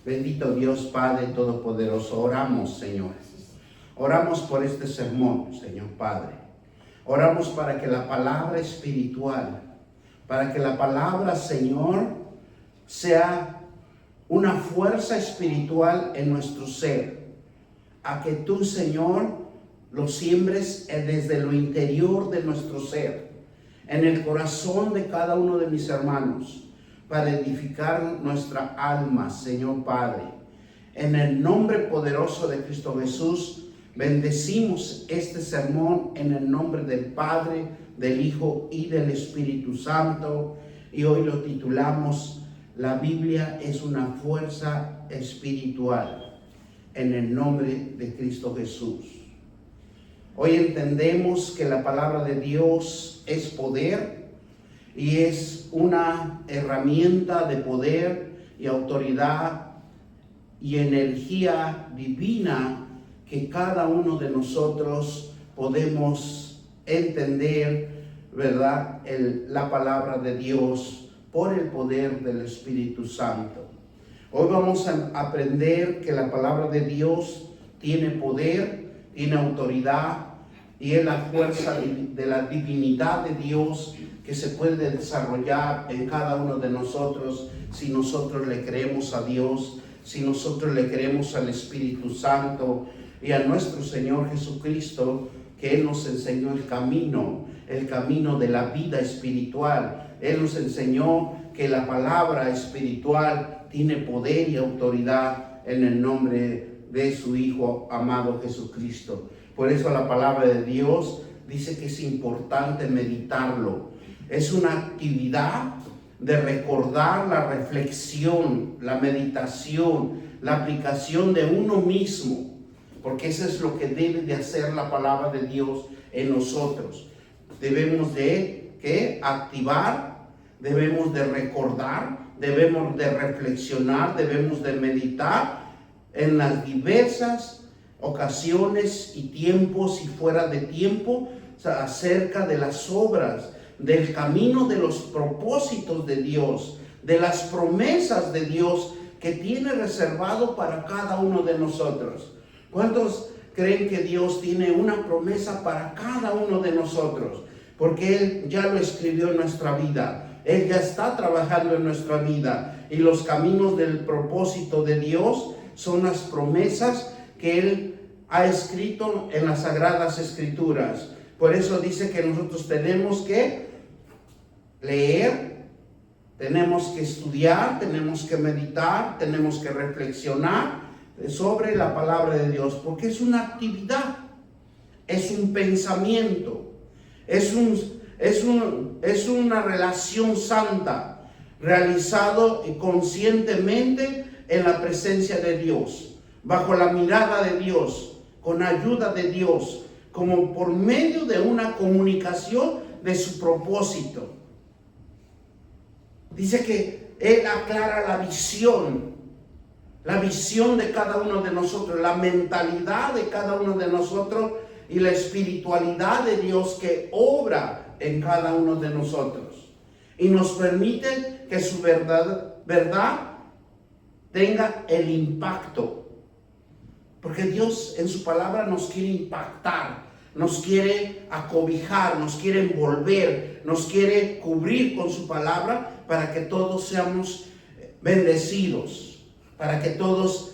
Bendito Dios Padre Todopoderoso, oramos, Señor. Oramos por este sermón, Señor Padre. Oramos para que la palabra espiritual, para que la palabra, Señor, sea una fuerza espiritual en nuestro ser. A que tú, Señor, lo siembres desde lo interior de nuestro ser, en el corazón de cada uno de mis hermanos, para edificar nuestra alma, Señor Padre. En el nombre poderoso de Cristo Jesús, bendecimos este sermón en el nombre del Padre, del Hijo y del Espíritu Santo. Y hoy lo titulamos: La Biblia es una fuerza espiritual, en el nombre de Cristo Jesús. Hoy entendemos que la palabra de Dios es poder y es una herramienta de poder y autoridad y energía divina que cada uno de nosotros podemos entender, ¿verdad? La palabra de Dios por el poder del Espíritu Santo. Hoy vamos a aprender que la palabra de Dios tiene poder, tiene autoridad y es la fuerza de la divinidad de Dios que se puede desarrollar en cada uno de nosotros si nosotros le creemos a Dios, si nosotros le creemos al Espíritu Santo y a nuestro Señor Jesucristo, que Él nos enseñó el camino de la vida espiritual. Él nos enseñó que la palabra espiritual tiene poder y autoridad en el nombre de su Hijo amado Jesucristo. Por eso la palabra de Dios dice que es importante meditarlo. Es una actividad de recordar la reflexión, la meditación, la aplicación de uno mismo, porque eso es lo que debe de hacer la palabra de Dios en nosotros. Debemos de activar, debemos de recordar, debemos de reflexionar, debemos de meditar en las diversas ocasiones y tiempos y fuera de tiempo acerca de las obras, del camino, de los propósitos de Dios, de las promesas de Dios que tiene reservado para cada uno de nosotros. ¿Cuántos creen que Dios tiene una promesa para cada uno de nosotros? Porque Él ya lo escribió en nuestra vida. Él ya está trabajando en nuestra vida. Y los caminos del propósito de Dios son las promesas que Él ha escrito en las Sagradas Escrituras. Por eso dice que nosotros tenemos que leer, tenemos que estudiar, tenemos que meditar, tenemos que reflexionar sobre la palabra de Dios, porque es una actividad, es un pensamiento, es una relación santa, realizado conscientemente en la presencia de Dios, bajo la mirada de Dios, con ayuda de Dios, como por medio de una comunicación de su propósito. Dice que Él aclara la visión de cada uno de nosotros, la mentalidad de cada uno de nosotros y la espiritualidad de Dios que obra en cada uno de nosotros. Y nos permite que su verdad tenga el impacto. Porque Dios en su palabra nos quiere impactar, nos quiere acobijar, nos quiere envolver, nos quiere cubrir con su palabra para que todos seamos bendecidos, para que todos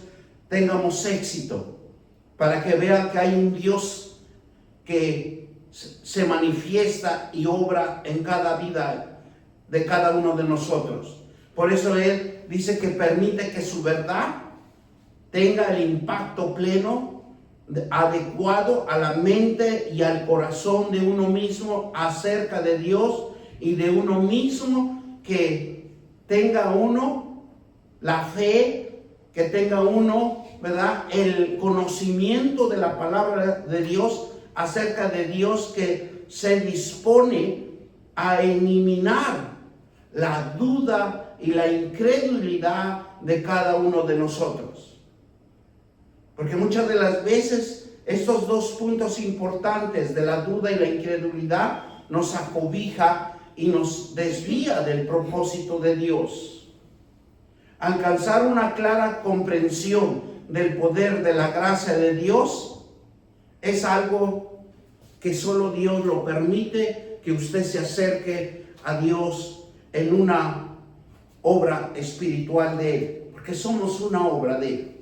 tengamos éxito, para que vean que hay un Dios que se manifiesta y obra en cada vida de cada uno de nosotros. Por eso Él dice que permite que su verdad tenga el impacto pleno, adecuado a la mente y al corazón de uno mismo acerca de Dios y de uno mismo, que tenga uno la fe, que tenga uno, ¿verdad?, el conocimiento de la palabra de Dios acerca de Dios, que se dispone a eliminar la duda y la incredulidad de cada uno de nosotros. Porque muchas de las veces estos dos puntos importantes de la duda y la incredulidad nos acobija y nos desvía del propósito de Dios. alcanzar una clara comprensión del poder de la gracia de Dios, es algo que solo Dios lo permite, que usted se acerque a Dios en una obra espiritual de Él, porque somos una obra de Él.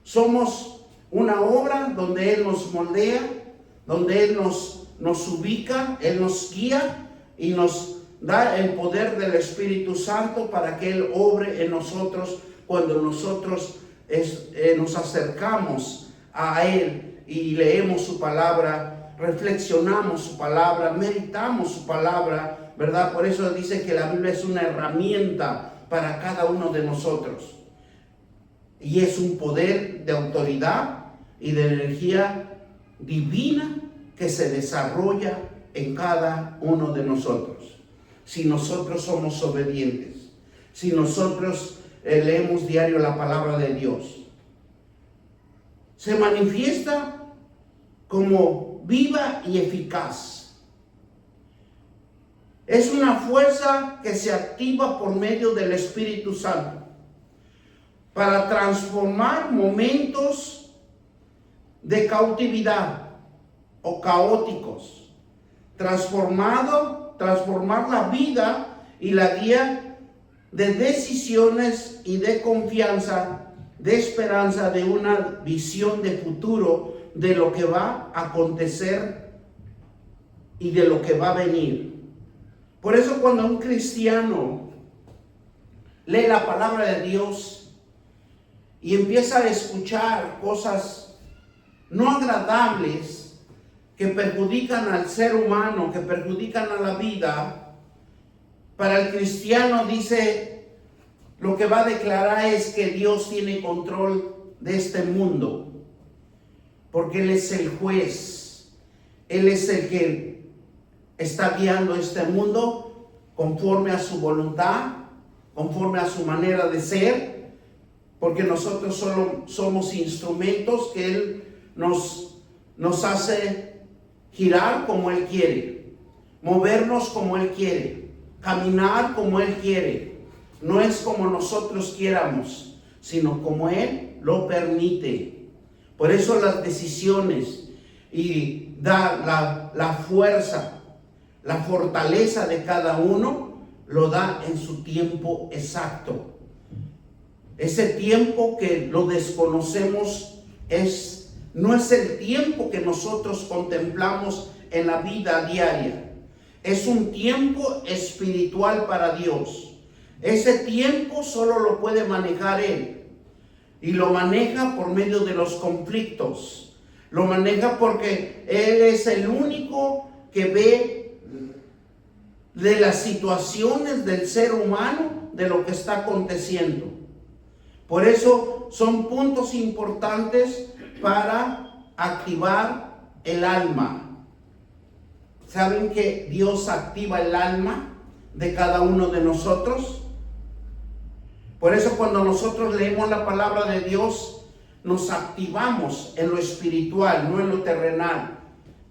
Somos una obra donde Él nos moldea, donde Él nos ubica, Él nos guía y nos da el poder del Espíritu Santo para que Él obre en nosotros cuando nosotros nos acercamos a Él y leemos su palabra, reflexionamos su palabra, meditamos su palabra, ¿verdad? Por eso dice que la Biblia es una herramienta para cada uno de nosotros. Y es un poder de autoridad y de energía divina que se desarrolla en cada uno de nosotros. Si nosotros somos obedientes, si nosotros leemos diario la palabra de Dios, se manifiesta como viva y eficaz. Es una fuerza que se activa por medio del Espíritu Santo para transformar momentos de cautividad o caóticos, transformar la vida y la guía de decisiones y de confianza, de esperanza, de una visión de futuro de lo que va a acontecer y de lo que va a venir. Por eso cuando un cristiano lee la palabra de Dios y empieza a escuchar cosas no agradables que perjudican al ser humano, que perjudican a la vida, para el cristiano dice, lo que va a declarar es que Dios tiene control de este mundo, porque Él es el juez, Él es el que está guiando este mundo conforme a su voluntad, conforme a su manera de ser, porque nosotros solo somos instrumentos que Él nos hace girar como Él quiere, movernos como Él quiere, caminar como Él quiere. No es como nosotros quieramos, sino como Él lo permite. Por eso las decisiones y da la fuerza, la fortaleza de cada uno, lo da en su tiempo exacto. Ese tiempo que lo desconocemos no es el tiempo que nosotros contemplamos en la vida diaria. Es un tiempo espiritual para Dios. Ese tiempo solo lo puede manejar Él. Y lo maneja por medio de los conflictos. Lo maneja porque Él es el único que ve de las situaciones del ser humano, de lo que está aconteciendo. Por eso son puntos importantes para activar el alma. ¿Saben que Dios activa el alma de cada uno de nosotros? Por eso cuando nosotros leemos la palabra de Dios, nos activamos en lo espiritual, no en lo terrenal.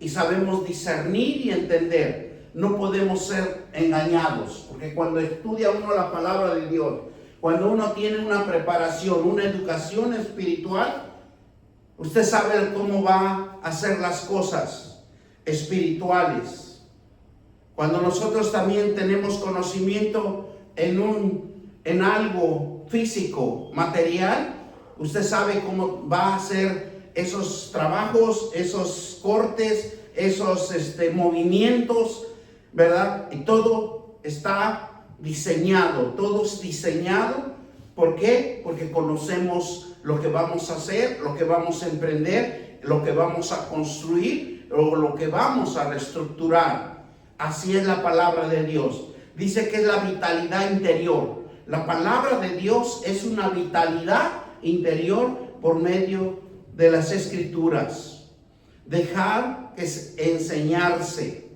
Y sabemos discernir y entender. No podemos ser engañados, porque cuando estudia uno la palabra de Dios, cuando uno tiene una preparación, una educación espiritual, usted sabe cómo va a hacer las cosas espirituales. Cuando nosotros también tenemos conocimiento en algo físico, material, usted sabe cómo va a hacer esos trabajos, esos cortes, esos movimientos, ¿verdad? Y todo está diseñado, todo es diseñado. ¿Por qué? Porque conocemos lo que vamos a hacer, lo que vamos a emprender, lo que vamos a construir o lo que vamos a reestructurar. Así es la palabra de Dios. Dice que es la vitalidad interior. La palabra de Dios es una vitalidad interior por medio de las Escrituras. Dejar que enseñarse.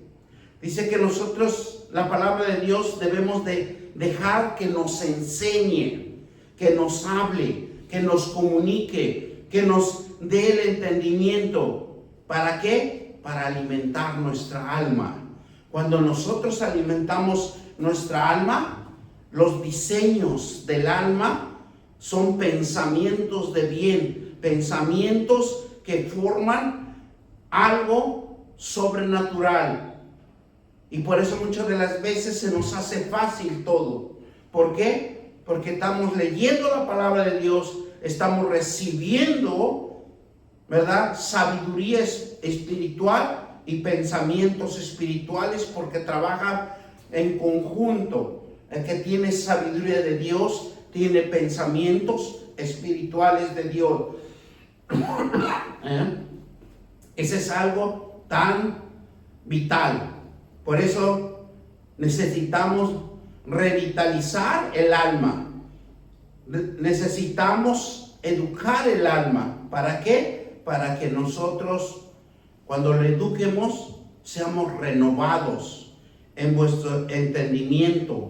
Dice que nosotros, la palabra de Dios, debemos de dejar que nos enseñe, que nos hable, que nos comunique, que nos dé el entendimiento. ¿Para qué? Para alimentar nuestra alma. Cuando nosotros alimentamos nuestra alma, los diseños del alma son pensamientos de bien, pensamientos que forman algo sobrenatural. Y por eso muchas de las veces se nos hace fácil todo. ¿Por qué? Porque estamos leyendo la palabra de Dios, estamos recibiendo, ¿verdad?, sabiduría espiritual y pensamientos espirituales, porque trabaja en conjunto. El que tiene sabiduría de Dios tiene pensamientos espirituales de Dios. Ese es algo tan vital. Por eso necesitamos revitalizar el alma. Necesitamos educar el alma. ¿Para qué? Para que nosotros, cuando lo eduquemos, seamos renovados en vuestro entendimiento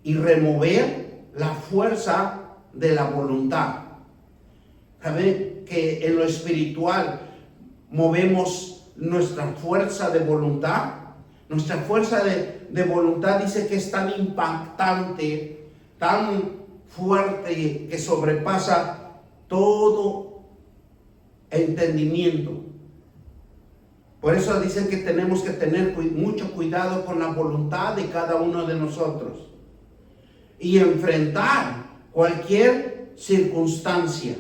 y remover la fuerza de la voluntad. ¿Saben que en lo espiritual movemos nuestra fuerza de voluntad? Nuestra fuerza de voluntad dice que es tan impactante, tan fuerte, que sobrepasa todo entendimiento. Por eso dicen que tenemos que tener mucho cuidado con la voluntad de cada uno de nosotros y enfrentar cualquier circunstancia.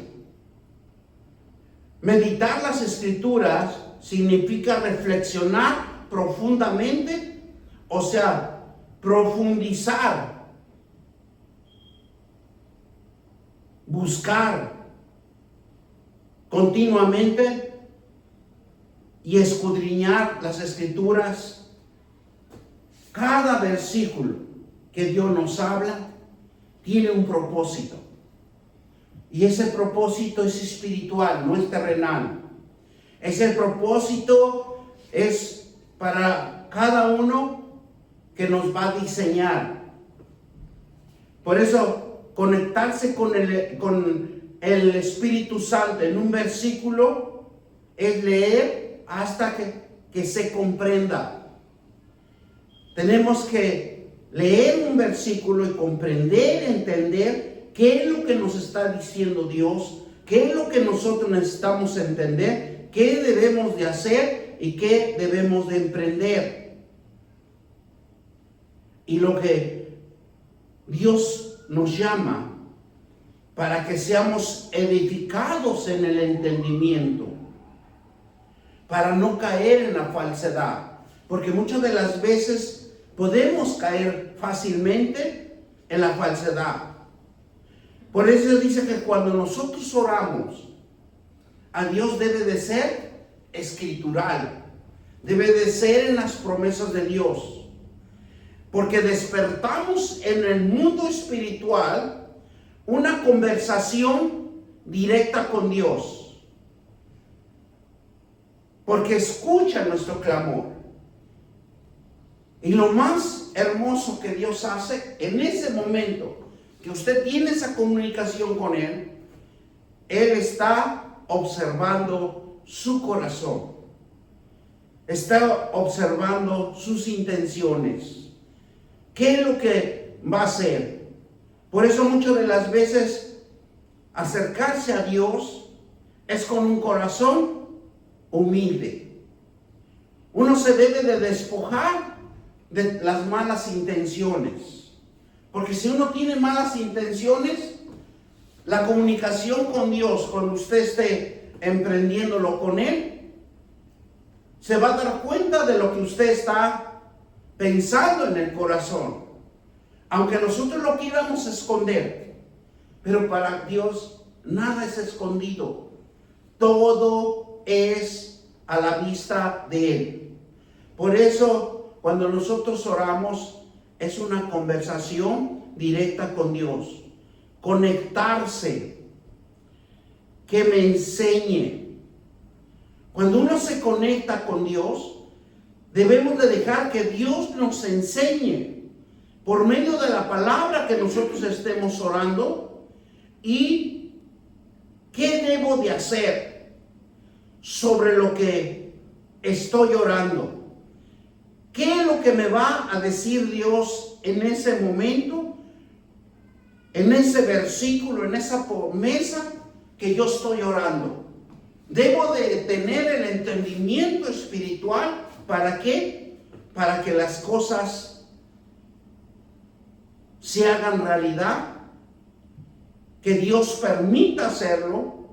Meditar las Escrituras significa reflexionar profundamente, o sea, profundizar, buscar continuamente y escudriñar las Escrituras. Cada versículo que Dios nos habla tiene un propósito. Y ese propósito es espiritual, no es terrenal. Ese propósito es para cada uno que nos va a diseñar. Por eso, conectarse con el Espíritu Santo en un versículo es leer hasta que se comprenda. Tenemos que leer un versículo y comprender, entender qué es lo que nos está diciendo Dios, qué es lo que nosotros necesitamos entender, qué debemos de hacer y qué debemos de emprender. Y lo que Dios nos llama para que seamos edificados en el entendimiento, para no caer en la falsedad, porque muchas de las veces podemos caer fácilmente en la falsedad. Por eso dice que cuando nosotros oramos, a Dios debe de ser escritural, debe de ser en las promesas de Dios, porque despertamos en el mundo espiritual una conversación directa con Dios, porque escucha nuestro clamor. Y lo más hermoso que Dios hace en ese momento que usted tiene esa comunicación con Él, Él está observando su corazón, está observando sus intenciones, qué es lo que va a hacer. Por eso muchas de las veces acercarse a Dios es con un corazón humilde. Uno se debe de despojar de las malas intenciones. Porque si uno tiene malas intenciones, la comunicación con Dios, cuando usted esté emprendiéndolo con Él, se va a dar cuenta de lo que usted está pensando en el corazón. Aunque nosotros lo quieramos esconder, pero para Dios nada es escondido. Todo es a la vista de Él. Por eso, cuando nosotros oramos, es una conversación directa con Dios. Conectarse. Que me enseñe. Cuando uno se conecta con Dios, debemos de dejar que Dios nos enseñe por medio de la palabra que nosotros estemos orando y qué debo de hacer sobre lo que estoy orando. ¿Qué es lo que me va a decir Dios en ese momento en ese versículo, en esa promesa que yo estoy orando. Debo de tener el entendimiento espiritual. ¿Para qué? Para que las cosas se hagan realidad, que Dios permita hacerlo,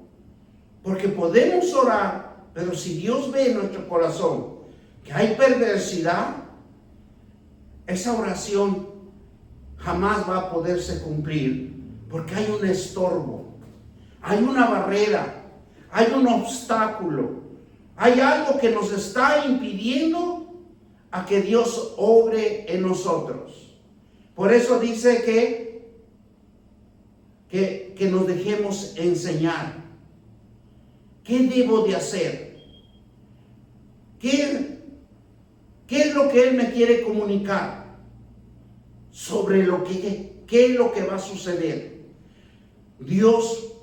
porque podemos orar, pero si Dios ve en nuestro corazón que hay perversidad, esa oración jamás va a poderse cumplir, porque hay un estorbo, hay una barrera, hay un obstáculo, hay algo que nos está impidiendo a que Dios obre en nosotros. Por eso dice que nos dejemos enseñar. ¿Qué debo de hacer? ¿Qué es lo que Él me quiere comunicar? Sobre qué es lo que va a suceder. Dios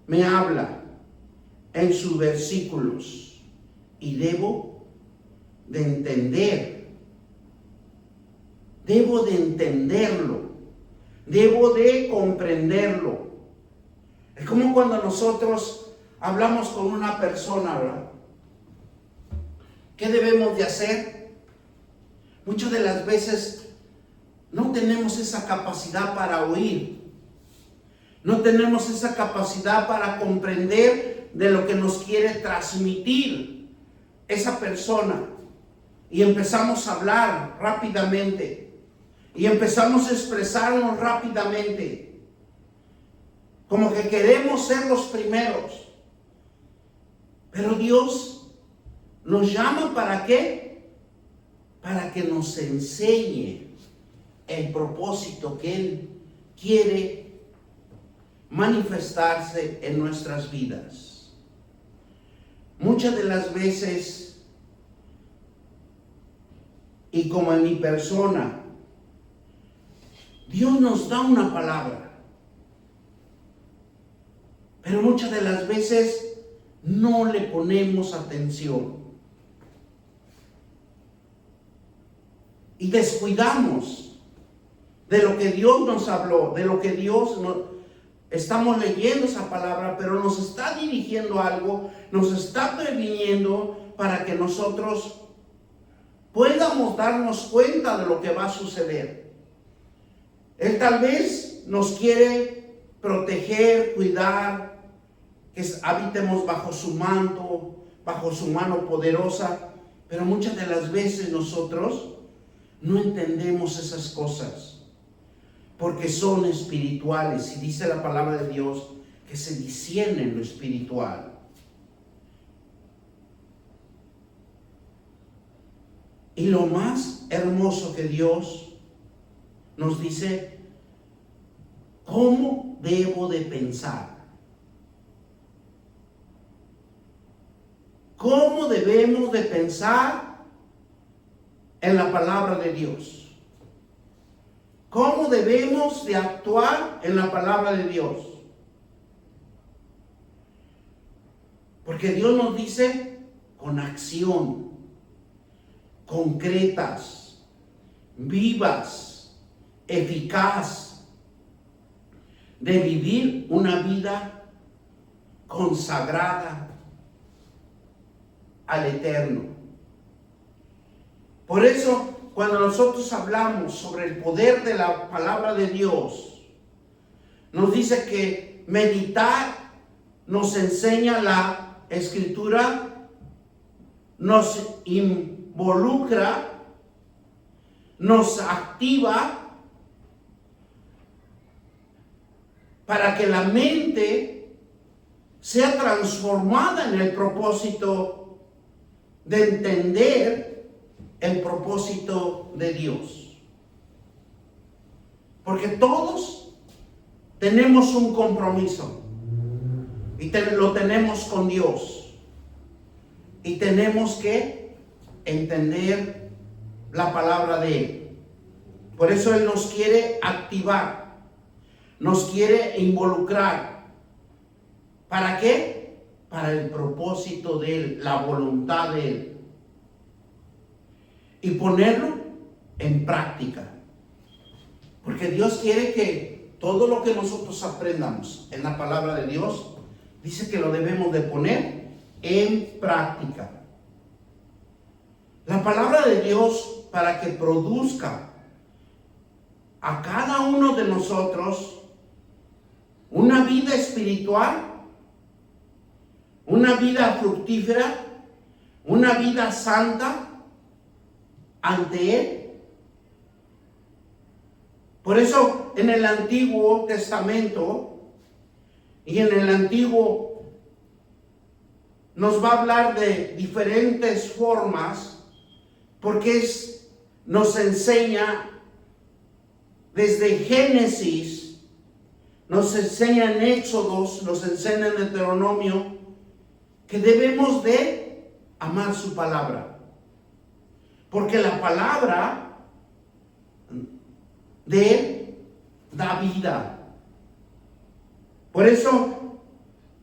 me habla en sus versículos y debo de entender. Debo de entenderlo. Debo de comprenderlo. Es como cuando nosotros hablamos con una persona, ¿verdad? ¿Qué debemos de hacer? Muchas de las veces no tenemos esa capacidad para oír. No tenemos esa capacidad para comprender de lo que nos quiere transmitir esa persona. Y empezamos a hablar rápidamente. Y empezamos a expresarnos rápidamente. Como que queremos ser los primeros. Pero Dios nos llama ¿para qué? Para que nos enseñe el propósito que Él quiere manifestarse en nuestras vidas. Muchas de las veces, y como en mi persona, Dios nos da una palabra, pero muchas de las veces no le ponemos atención y descuidamos de lo que Dios nos habló, de lo que Dios nos... Estamos leyendo esa palabra, pero nos está dirigiendo algo, nos está previniendo para que nosotros podamos darnos cuenta de lo que va a suceder. Él tal vez nos quiere proteger, cuidar, que habitemos bajo su manto, bajo su mano poderosa, pero muchas de las veces nosotros no entendemos esas cosas, porque son espirituales, y dice la palabra de Dios que se discierne en lo espiritual. Y lo más hermoso que Dios nos dice, ¿cómo debo de pensar? ¿Cómo debemos de pensar en la palabra de Dios? ¿Cómo debemos de actuar en la palabra de Dios? Porque Dios nos dice con acción, concretas, vivas, eficaz, de vivir una vida consagrada al Eterno. Por eso, cuando nosotros hablamos sobre el poder de la palabra de Dios, nos dice que meditar nos enseña la Escritura, nos involucra, nos activa para que la mente sea transformada en el propósito de entender el propósito de Dios. Porque todos tenemos un compromiso y lo tenemos con Dios, y tenemos que entender la palabra de Él. Por eso Él nos quiere activar, nos quiere involucrar. ¿Para qué? Para el propósito de Él, la voluntad de Él, y ponerlo en práctica. Porque Dios quiere que todo lo que nosotros aprendamos en la palabra de Dios, dice que lo debemos de poner en práctica. La palabra de Dios, para que produzca a cada uno de nosotros una vida espiritual, una vida fructífera, una vida santa ante Él. Por eso en el Antiguo Testamento y en el Antiguo nos va a hablar de diferentes formas, porque nos enseña desde Génesis, nos enseña en Éxodos, nos enseña en Deuteronomio, que debemos de amar su palabra. Porque la palabra de Él da vida. Por eso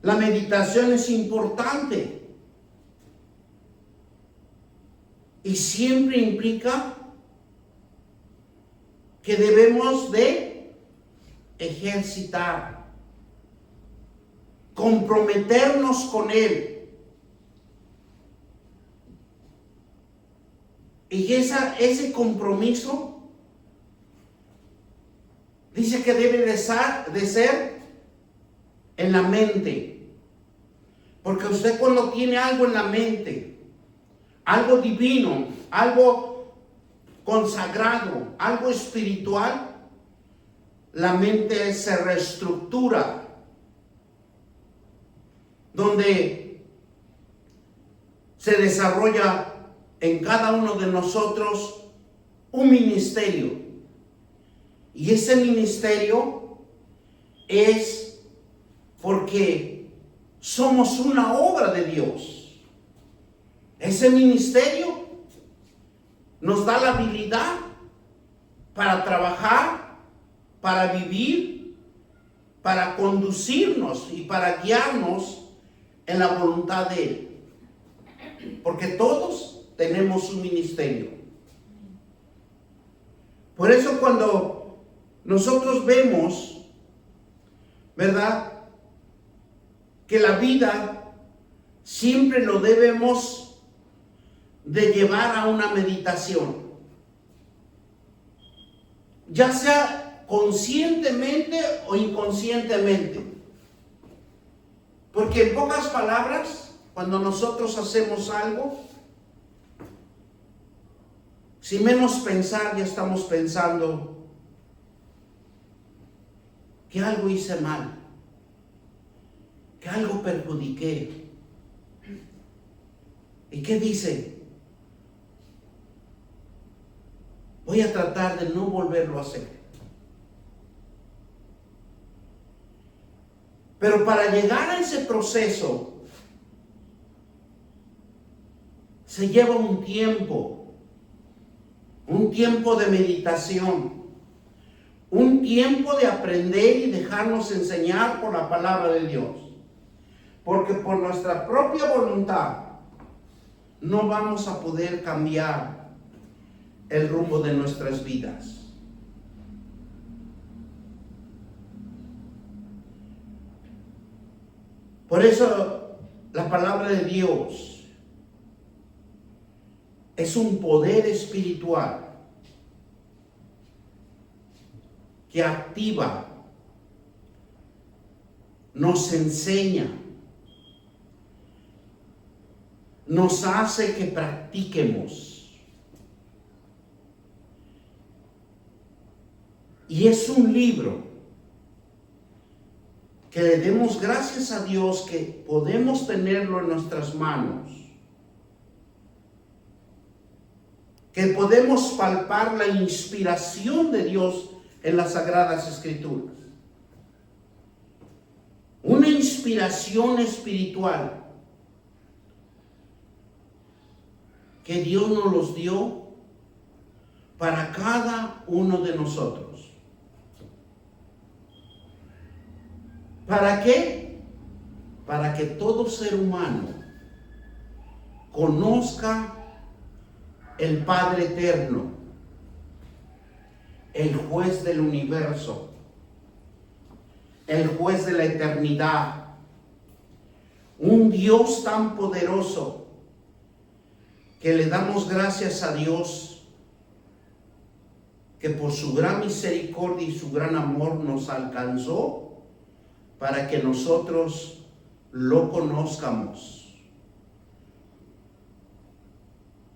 la meditación es importante. Y siempre implica que debemos de ejercitar, comprometernos con Él. Y ese compromiso dice que debe de ser en la mente. Porque usted cuando tiene algo en la mente, algo divino, algo consagrado, algo espiritual, la mente se reestructura, donde se desarrolla en cada uno de nosotros un ministerio. Y ese ministerio es porque somos una obra de Dios. Ese ministerio nos da la habilidad para trabajar, para vivir, para conducirnos y para guiarnos en la voluntad de Él. Porque todos tenemos un ministerio. Por eso cuando nosotros vemos, ¿verdad?, que la vida siempre lo debemos de llevar a una meditación, ya sea conscientemente o inconscientemente. Porque en pocas palabras, cuando nosotros hacemos algo, sin menos pensar, ya estamos pensando que algo hice mal, que algo perjudiqué. ¿Y qué dice? Voy a tratar de no volverlo a hacer. Pero para llegar a ese proceso se lleva un tiempo de meditación, un tiempo de aprender y dejarnos enseñar por la palabra de Dios. Porque por nuestra propia voluntad no vamos a poder cambiar el rumbo de nuestras vidas. Por eso la palabra de Dios es un poder espiritual que activa, nos enseña, nos hace que practiquemos. Y es un libro que le demos gracias a Dios que podemos tenerlo en nuestras manos, que podemos palpar la inspiración de Dios en las Sagradas Escrituras. Una inspiración espiritual que Dios nos los dio para cada uno de nosotros. ¿Para qué? Para que todo ser humano conozca el Padre eterno, el juez del universo, el juez de la eternidad, un Dios tan poderoso que le damos gracias a Dios que por su gran misericordia y su gran amor nos alcanzó para que nosotros lo conozcamos.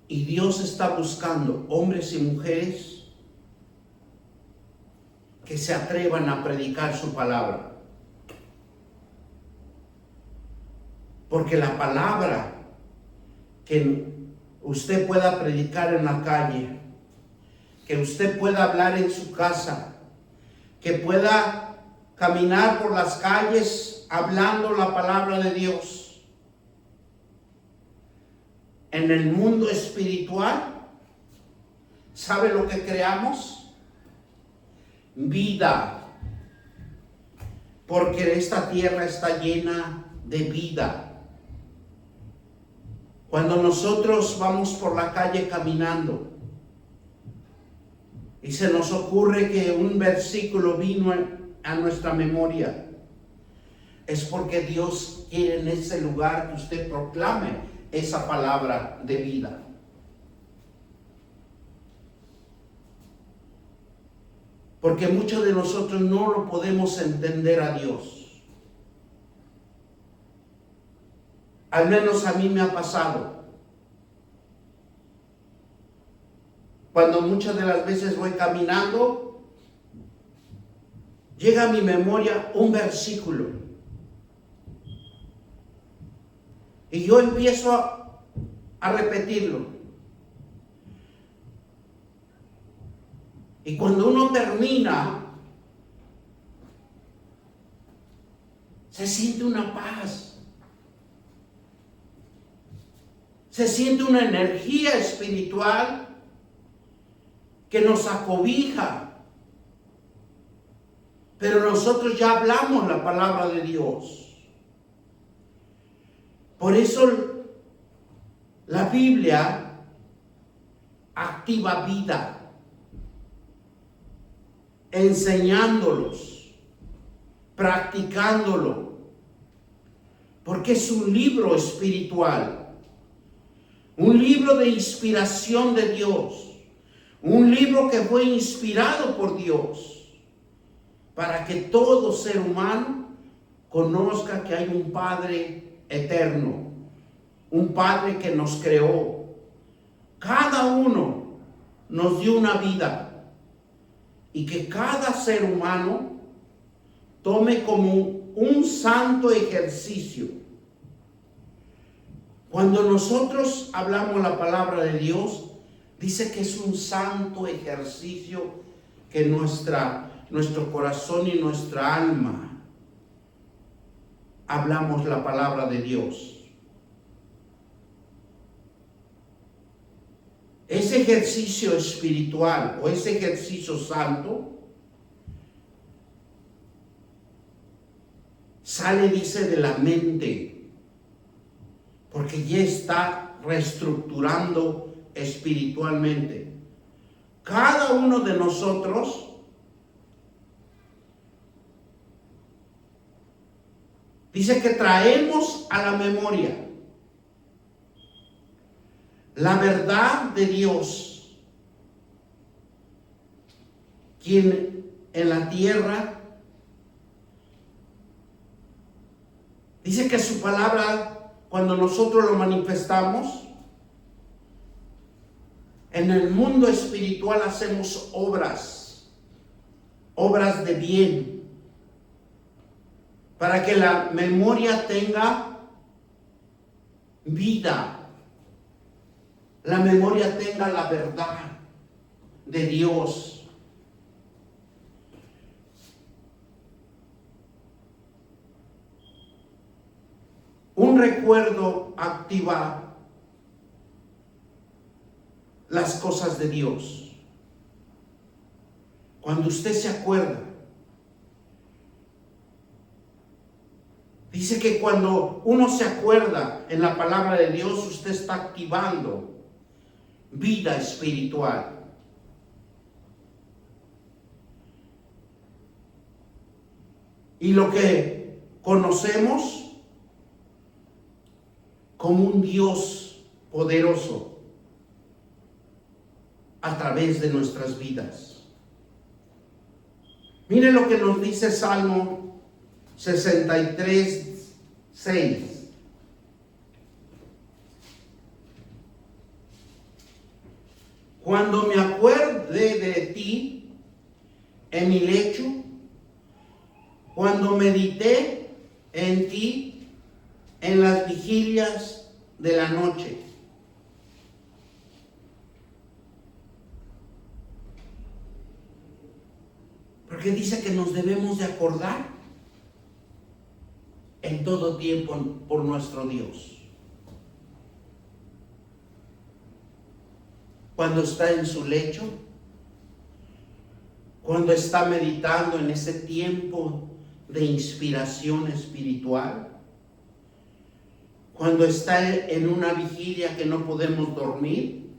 Y Dios está buscando hombres y mujeres que se atrevan a predicar su palabra. Porque la palabra que usted pueda predicar en la calle, que usted pueda hablar en su casa, que pueda caminar por las calles hablando la palabra de Dios, en el mundo espiritual, ¿sabe lo que creamos? Vida. Porque esta tierra está llena de vida. Cuando nosotros vamos por la calle caminando y se nos ocurre que un versículo vino a nuestra memoria, es porque Dios quiere en ese lugar que usted proclame esa palabra de vida. Porque muchos de nosotros no lo podemos entender a Dios. Al menos a mí me ha pasado. Cuando muchas de las veces voy caminando, llega a mi memoria un versículo. Y yo empiezo a repetirlo. Y cuando uno termina, se siente una paz. Se siente una energía espiritual que nos acobija. Pero nosotros ya hablamos la palabra de Dios. Por eso la Biblia activa vida, enseñándolos, practicándolo, porque es un libro espiritual, un libro de inspiración de Dios, un libro que fue inspirado por Dios, para que todo ser humano conozca que hay un Padre eterno, un Padre que nos creó. Cada uno nos dio una vida y que cada ser humano tome como un santo ejercicio. Cuando nosotros hablamos la palabra de Dios, dice que es un santo ejercicio que nuestro corazón y nuestra alma hablamos la palabra de Dios. Ese ejercicio espiritual o ese ejercicio santo sale, dice, de la mente, porque ya está reestructurando espiritualmente. Cada uno de nosotros dice que traemos a la memoria la verdad de Dios, quien en la tierra dice que su palabra, cuando nosotros lo manifestamos, en el mundo espiritual hacemos obras de bien, para que la memoria tenga vida, la memoria tenga la verdad de Dios. Un recuerdo activa las cosas de Dios. Cuando usted se acuerda, dice que cuando uno se acuerda en la palabra de Dios, usted está activando vida espiritual. y lo que conocemos como un Dios poderoso a través de nuestras vidas. Mire lo que nos dice Salmo 63, 6. Cuando me acuerde de ti en mi lecho, cuando medité en ti en las vigilias de la noche. Porque dice que nos debemos de acordar en todo tiempo por nuestro Dios. Cuando está en su lecho, cuando está meditando en ese tiempo de inspiración espiritual, cuando está en una vigilia que no podemos dormir.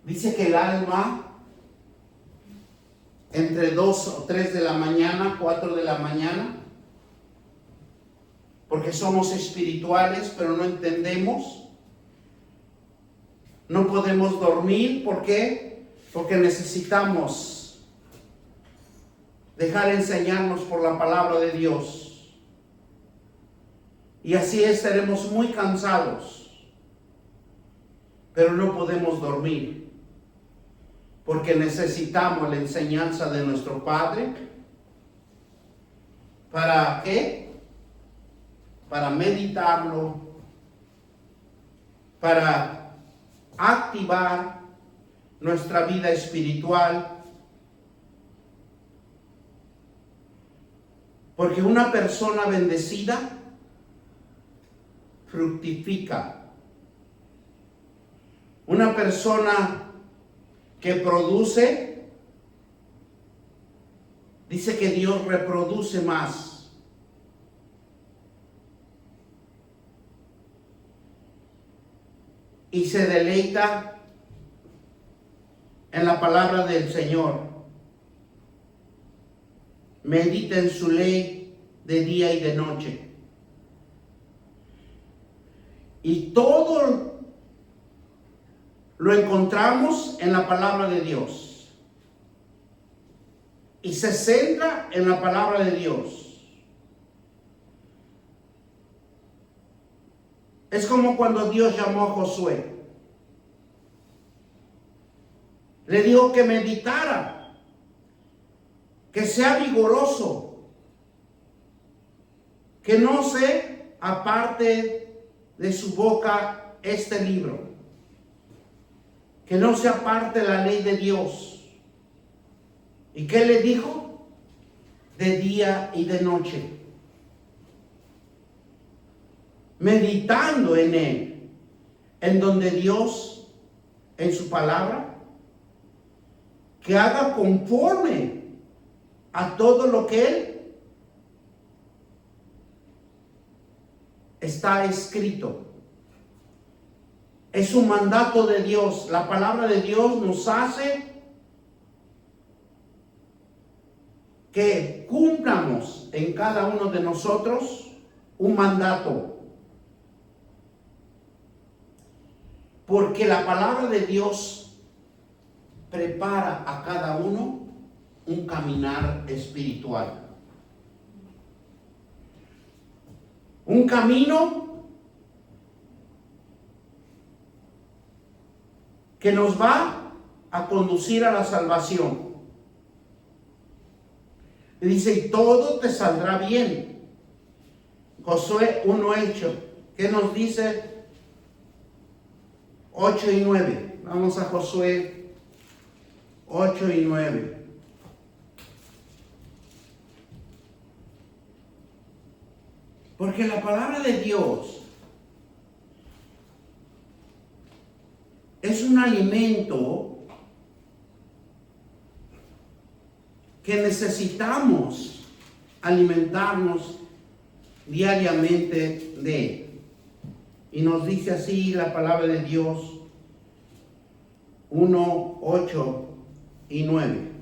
Dice que el alma, entre 2 o 3 de la mañana, 4 de la mañana, porque somos espirituales, pero no entendemos. No podemos dormir, ¿por qué? Porque necesitamos dejar enseñarnos por la palabra de Dios. Y así estaremos muy cansados, pero no podemos dormir, porque necesitamos la enseñanza de nuestro Padre. ¿Para qué? Para meditarlo, para activar nuestra vida espiritual. Porque una persona bendecida fructifica. Una persona que produce, dice que Dios reproduce más. Y se deleita en la palabra del Señor. Medita en su ley de día y de noche. Y todo lo encontramos en la palabra de Dios. Y se centra en la palabra de Dios. Es como cuando Dios llamó a Josué. Le dijo que meditara, que sea vigoroso, que no se aparte de su boca este libro, que no se aparte la ley de Dios. ¿Y qué le dijo? De día y de noche. Meditando en él, en donde Dios, en su palabra, que haga conforme a todo lo que él está escrito. Es un mandato de Dios. La palabra de Dios nos hace que cumplamos en cada uno de nosotros un mandato. Porque la palabra de Dios prepara a cada uno un caminar espiritual. Un camino que nos va a conducir a la salvación. Y dice, y todo te saldrá bien. Josué 1:8. ¿Qué nos dice? 8 y 9. Vamos a Josué 8 y 9. Porque la palabra de Dios es un alimento que necesitamos alimentarnos diariamente de él. Y nos dice así la palabra de Dios 1, 8 y 9.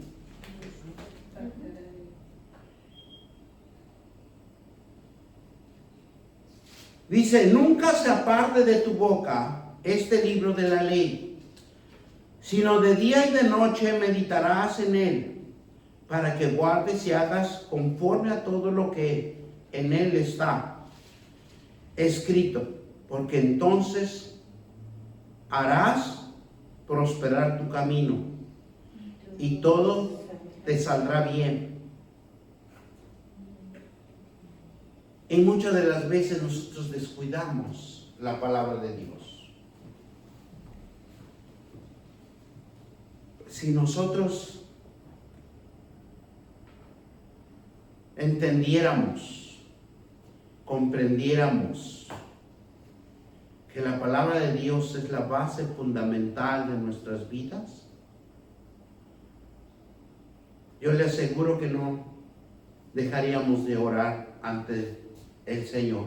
Dice, nunca se aparte de tu boca este libro de la ley, sino de día y de noche meditarás en él, para que guardes y hagas conforme a todo lo que en él está escrito, porque entonces harás prosperar tu camino y todo te saldrá bien. En muchas de las veces nosotros descuidamos la palabra de Dios. Si nosotros entendiéramos, comprendiéramos que la palabra de Dios es la base fundamental de nuestras vidas, yo le aseguro que no dejaríamos de orar ante el Señor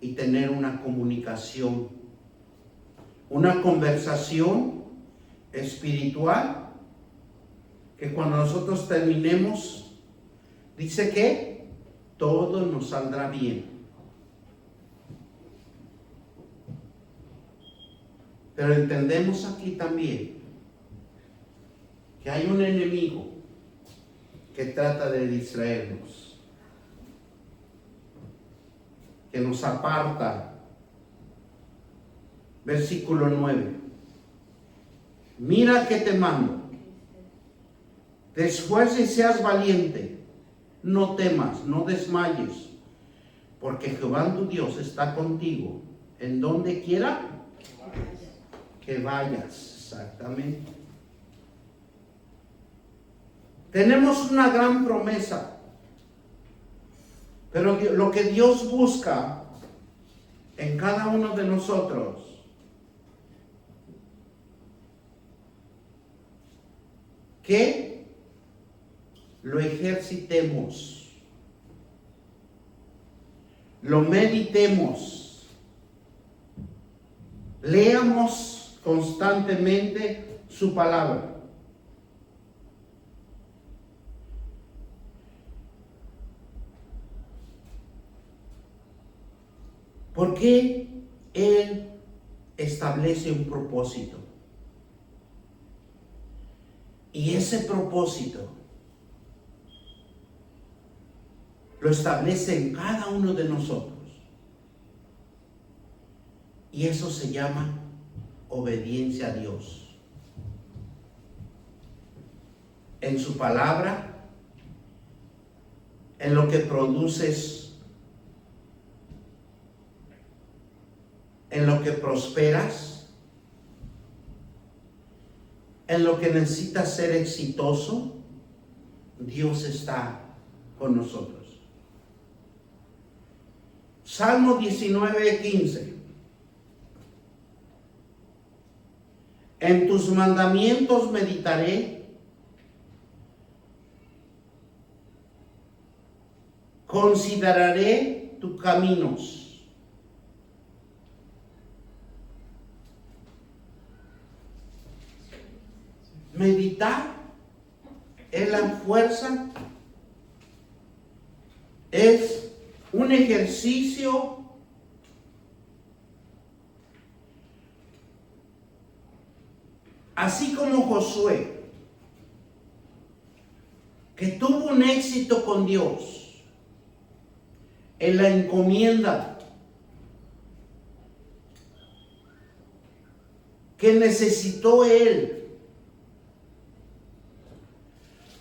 y tener una comunicación, una conversación espiritual, que cuando nosotros terminemos, dice que todo nos saldrá bien. Pero entendemos aquí también que hay un enemigo que trata de distraernos, que nos aparta. Versículo 9. Mira que te mando, te esfuerces y seas valiente, no temas, no desmayes, porque Jehová tu Dios está contigo en donde quiera que vayas. Exactamente. Tenemos una gran promesa, pero lo que Dios busca en cada uno de nosotros que lo ejercitemos, lo meditemos, leamos constantemente su palabra. Porque Él establece un propósito. Y ese propósito lo establece en cada uno de nosotros. Y eso se llama obediencia a Dios. En su palabra, en lo que produces, en lo que prosperas, en lo que necesitas ser exitoso, Dios está con nosotros. Salmo 19:15. En tus mandamientos meditaré, consideraré tus caminos. Meditar es la fuerza, es un ejercicio así como Josué, que tuvo un éxito con Dios en la encomienda, que necesitó él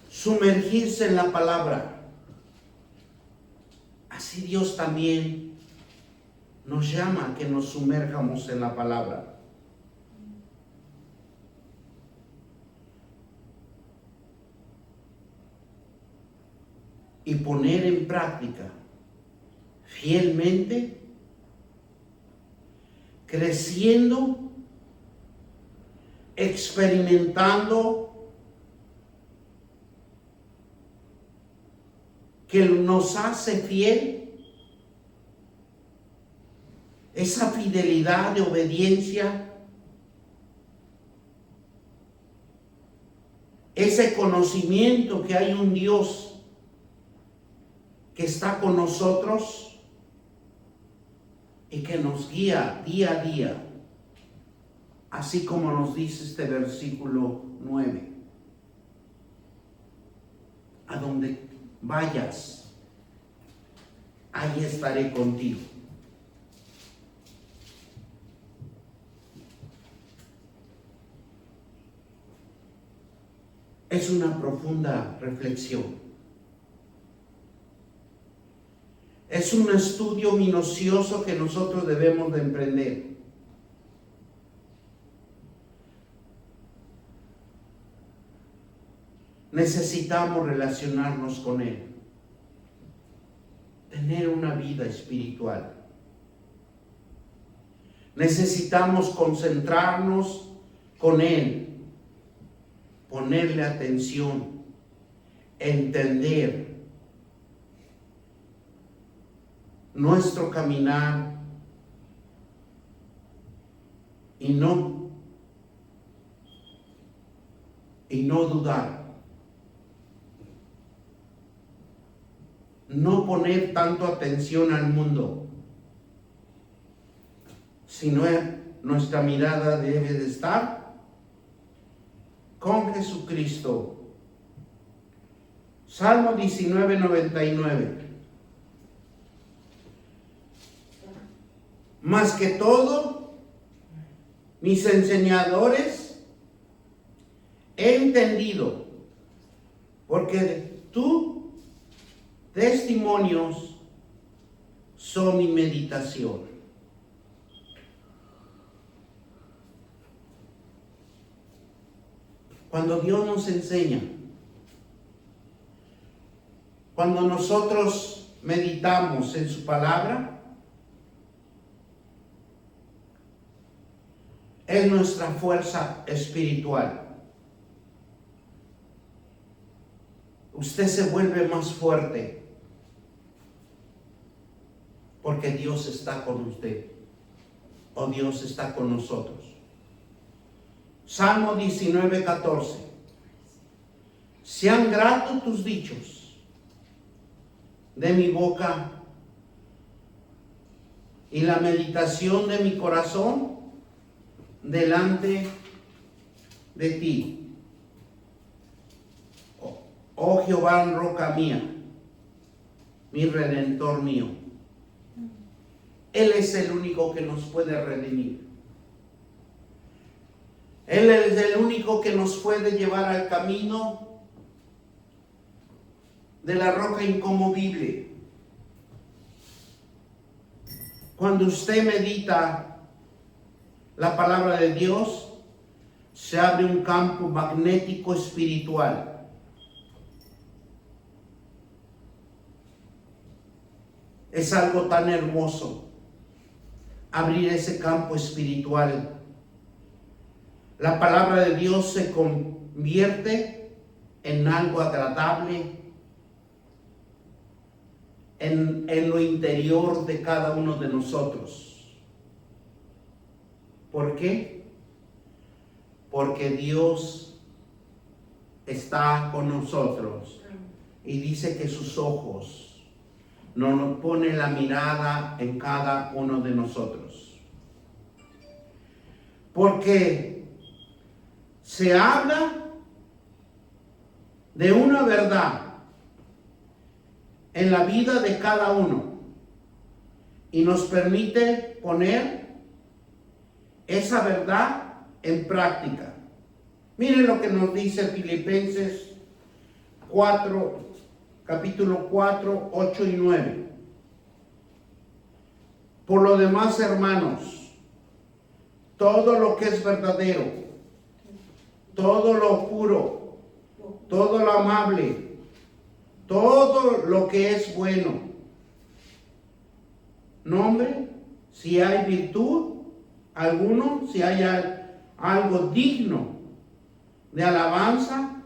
sumergirse en la palabra. Así Dios también nos llama a que nos sumerjamos en la palabra. Y poner en práctica fielmente, creciendo, experimentando que nos hace fiel, esa fidelidad de obediencia, ese conocimiento que hay un Dios que está con nosotros, y que nos guía día a día, así como nos dice este versículo 9. A donde vayas, ahí estaré contigo. Es una profunda reflexión. Es un estudio minucioso que nosotros debemos de emprender. Necesitamos relacionarnos con Él, tener una vida espiritual. Necesitamos concentrarnos con Él, ponerle atención, entender nuestro caminar y no dudar. No poner tanto atención al mundo, sino nuestra mirada debe de estar con Jesucristo. Salmo 19:99. Más que todo, mis enseñadores he entendido, porque tú testimonios son mi meditación. Cuando Dios nos enseña, cuando nosotros meditamos en su palabra, es nuestra fuerza espiritual. Usted se vuelve más fuerte porque Dios está con usted o Dios está con nosotros. Salmo 19:14. Sean gratos tus dichos de mi boca y la meditación de mi corazón delante de ti. Oh Jehová, roca mía, mi redentor mío. Él es el único que nos puede redimir. Él es el único que nos puede llevar al camino de la roca inconmovible. Cuando usted medita la palabra de Dios, se abre un campo magnético espiritual. Es algo tan hermoso abrir ese campo espiritual. La palabra de Dios se convierte en algo agradable en lo interior de cada uno de nosotros. ¿Por qué? Porque Dios está con nosotros y dice que sus ojos nos pone la mirada en cada uno de nosotros. Porque se habla de una verdad en la vida de cada uno y nos permite poner esa verdad en práctica. Miren lo que nos dice Filipenses 4, capítulo 4, 8 y 9. Por lo demás, hermanos, todo lo que es verdadero, todo lo puro, todo lo amable, todo lo que es bueno, nombre, si hay virtud alguno, si hay algo digno de alabanza,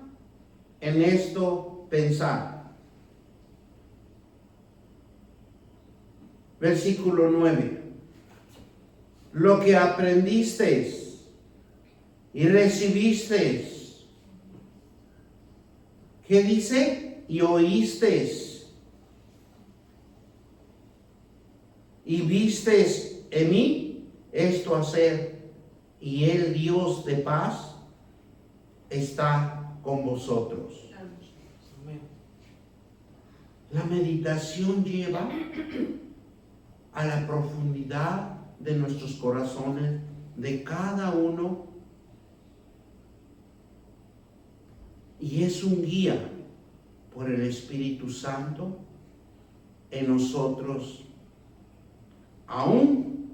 en esto pensar. Versículo 9. Lo que aprendisteis y recibisteis, ¿qué dice? Y oísteis y visteis en mí esto hacer, y el Dios de paz está con vosotros. La meditación lleva a la profundidad de nuestros corazones, de cada uno, y es un guía por el Espíritu Santo en nosotros, aún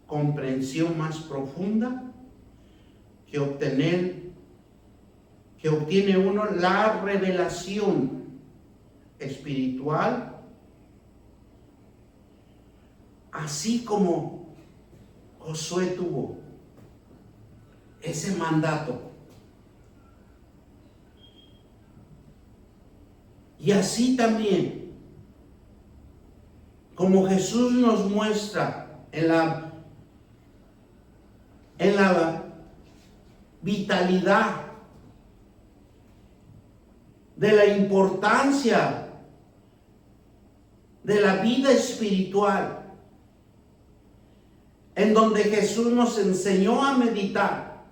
comprensión más profunda que obtiene uno la revelación espiritual, así como Josué tuvo ese mandato. Y así también, como Jesús nos muestra en la vitalidad de la importancia de la vida espiritual, en donde Jesús nos enseñó a meditar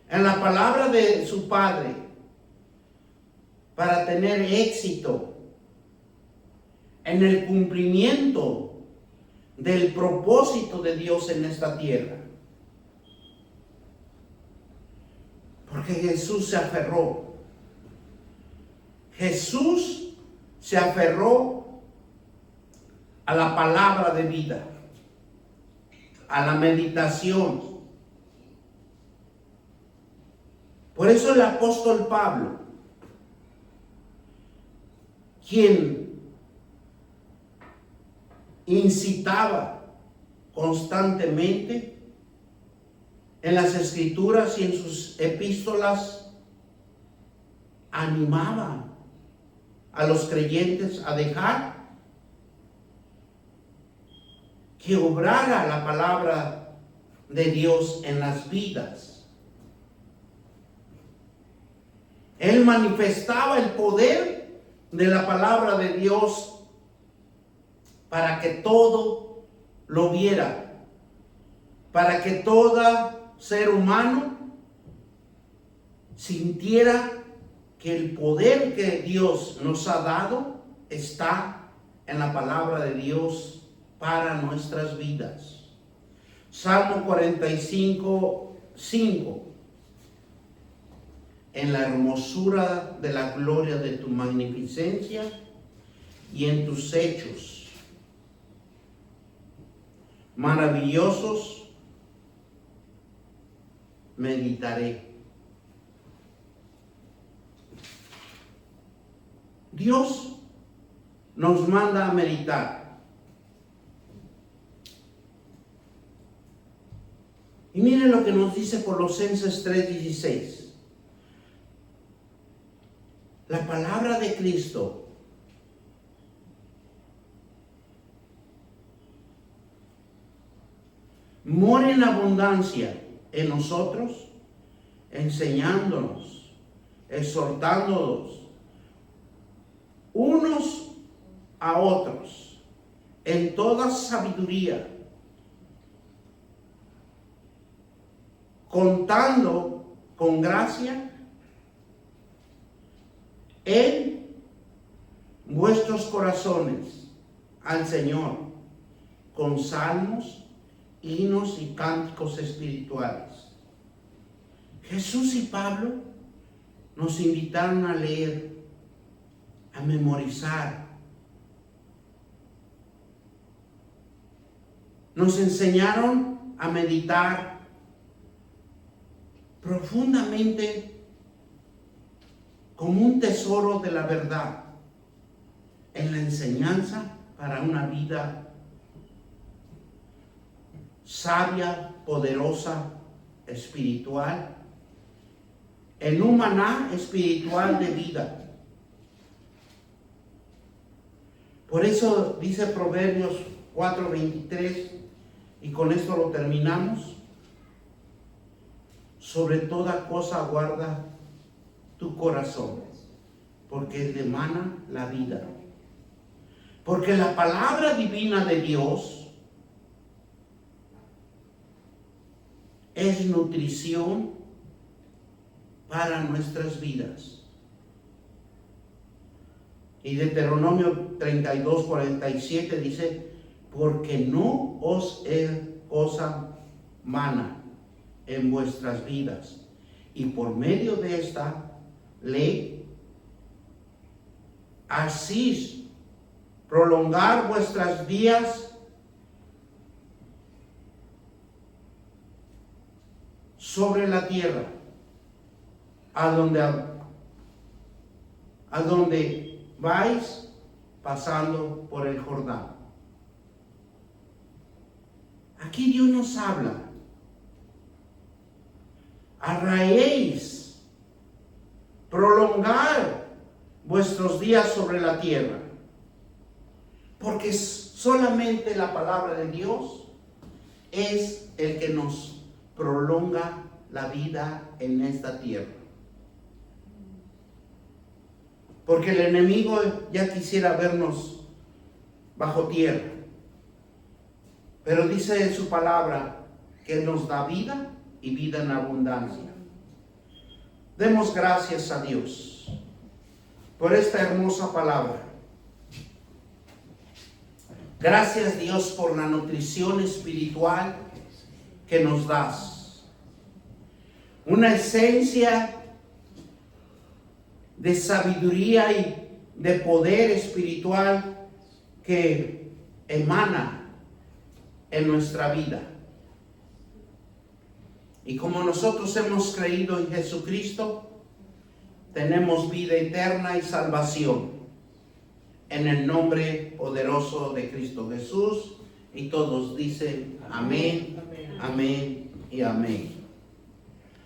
en la palabra de su Padre para tener éxito en el cumplimiento del propósito de Dios en esta tierra. Porque Jesús se aferró. Jesús se aferró a la palabra de vida, a la meditación. Por eso el apóstol Pablo, quien incitaba constantemente en las Escrituras y en sus epístolas, animaba a los creyentes a dejar que obrara la palabra de Dios en las vidas. Él manifestaba el poder de la palabra de Dios para que todo lo viera, para que todo ser humano sintiera que el poder que Dios nos ha dado está en la palabra de Dios para nuestras vidas. Salmo 45, 5. En la hermosura de la gloria de tu magnificencia y en tus hechos maravillosos meditaré. Dios nos manda a meditar. Y miren lo que nos dice Colosenses 3:16. La palabra de Cristo mora en abundancia en nosotros, enseñándonos, exhortándonos unos a otros en toda sabiduría, contando con gracia en vuestros corazones al Señor, con salmos, himnos y cánticos espirituales. Jesús y Pablo nos invitaron a leer, a memorizar. Nos enseñaron a meditar profundamente como un tesoro de la verdad en la enseñanza para una vida sabia, poderosa, espiritual, en un maná espiritual de vida. Por eso dice Proverbios 4:23, y con esto lo terminamos: sobre toda cosa guarda tu corazón, porque él emana la vida. Porque la palabra divina de Dios es nutrición para nuestras vidas. Y Deuteronomio 32:47 dice, porque no os es cosa mana en vuestras vidas, y por medio de esta ley hacéis prolongar vuestras días sobre la tierra, a donde vais pasando por el Jordán. Aquí Dios nos habla. Arraéis, prolongar vuestros días sobre la tierra. Porque solamente la palabra de Dios es el que nos prolonga la vida en esta tierra. Porque el enemigo ya quisiera vernos bajo tierra. Pero dice en su palabra que nos da vida y vida en abundancia. Demos gracias a Dios por esta hermosa palabra. Gracias, Dios, por la nutrición espiritual que nos das. Una esencia de sabiduría y de poder espiritual que emana en nuestra vida. Y como nosotros hemos creído en Jesucristo, tenemos vida eterna y salvación. En el nombre poderoso de Cristo Jesús. Y todos dicen amén, amén y amén.